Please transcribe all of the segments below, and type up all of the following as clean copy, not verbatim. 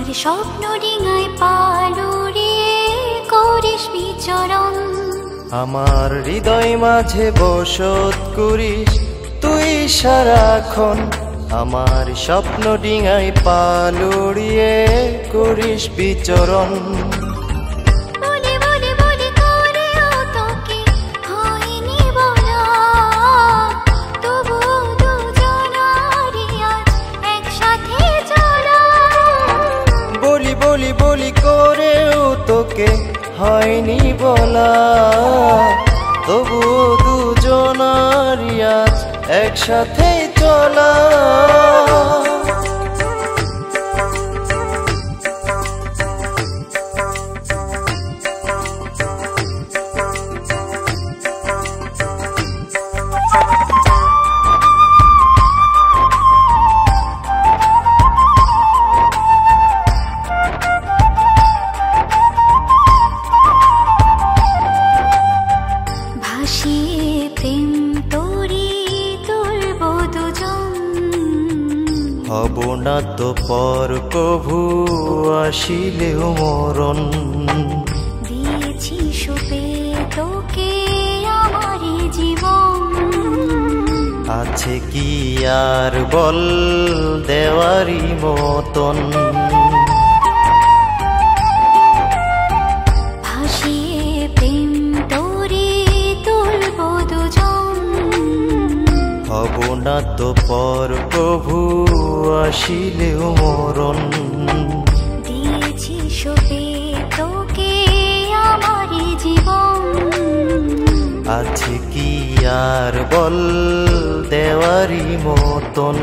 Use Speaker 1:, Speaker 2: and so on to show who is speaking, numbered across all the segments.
Speaker 1: আমার স্বপ্ন ডিঙায় পালুরিয়ে করিস বিচরণ।
Speaker 2: আমার হৃদয় মাঝে বসত করিস তুই সারাক্ষণ। আমার স্বপ্ন ডিঙায় পালুরিয়ে করিস বিচরণ। বলি বলি করেও তোকে হয়নি বলা, তবু দুজনার আজ একসাথে চলা। হব না তো পর কভু আসিলেও মরণ।
Speaker 1: দিয়েছি সুপে তোকে আমার জীবন,
Speaker 2: আছে কি আর বল দেওয়ারি মতন।
Speaker 1: ভাসিয়ে প্রেম তোরে তুলব দুজন।
Speaker 2: হব না তো পর কভু আসিলেও মরণ।
Speaker 1: দিয়েছি সুপে তোকে আমার জীবন,
Speaker 2: আছে কি আর বল দেওয়ারি মতন।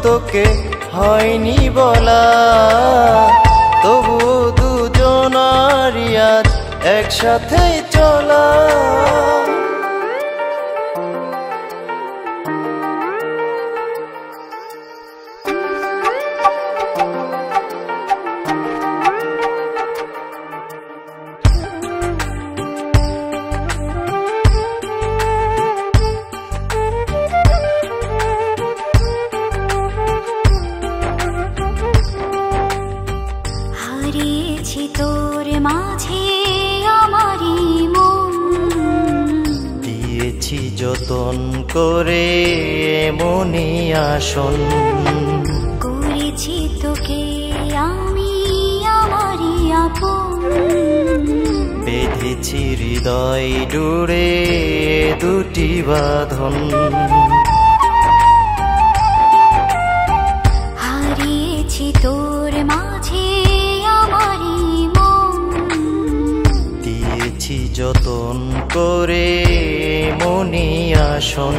Speaker 2: তোকে হয়নি বলা, তবু দুজনার আজ একসাথে চলা।
Speaker 1: হারিয়েছি তোর মাঝে আমারই মন,
Speaker 2: দিয়েছি যতন করে মনে আসন।
Speaker 1: করেছি তোকে আমি আমারই আপন,
Speaker 2: বেঁধেছি হৃদয় জুড়ে দুটি বাঁধন।
Speaker 1: হারিয়েছি তোর মাঝে আমারই মন,
Speaker 2: দিয়েছি যতন করে মনে আসন।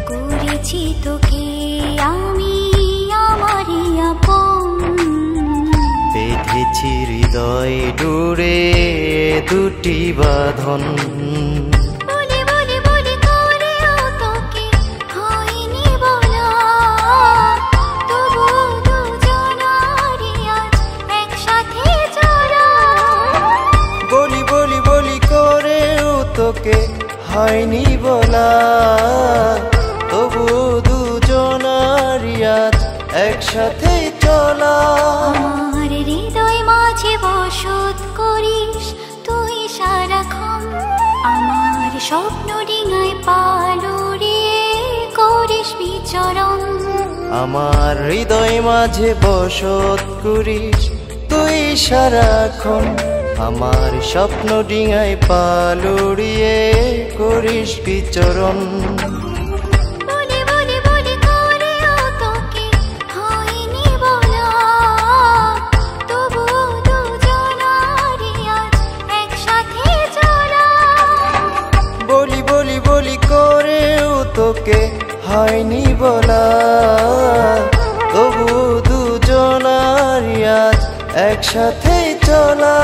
Speaker 1: করেছি তোকে আমি আমারই আপন,
Speaker 2: বেঁধেছি হৃদয় জুড়ে দুটি বাঁধন। তোকে হয়নি বলা, তবু দুজনার আজ একসাথে চলা।
Speaker 1: আমার হৃদয় মাঝে বসত করিস তুই সারাক্ষণ। আমার স্বপ্ন ডিঙায় পালুরিয়ে করিস বিচরণ।
Speaker 2: আমার হৃদয় মাঝে বসত করিস তুই সারাক্ষণ। আমার স্বপ্ন ডিঙায় পালুরিয়ে করিস বিচরণ। বলি বলি বলি করেও তোকে হয়নি বলা, তবু দুজনার আজ একসাথে চলা।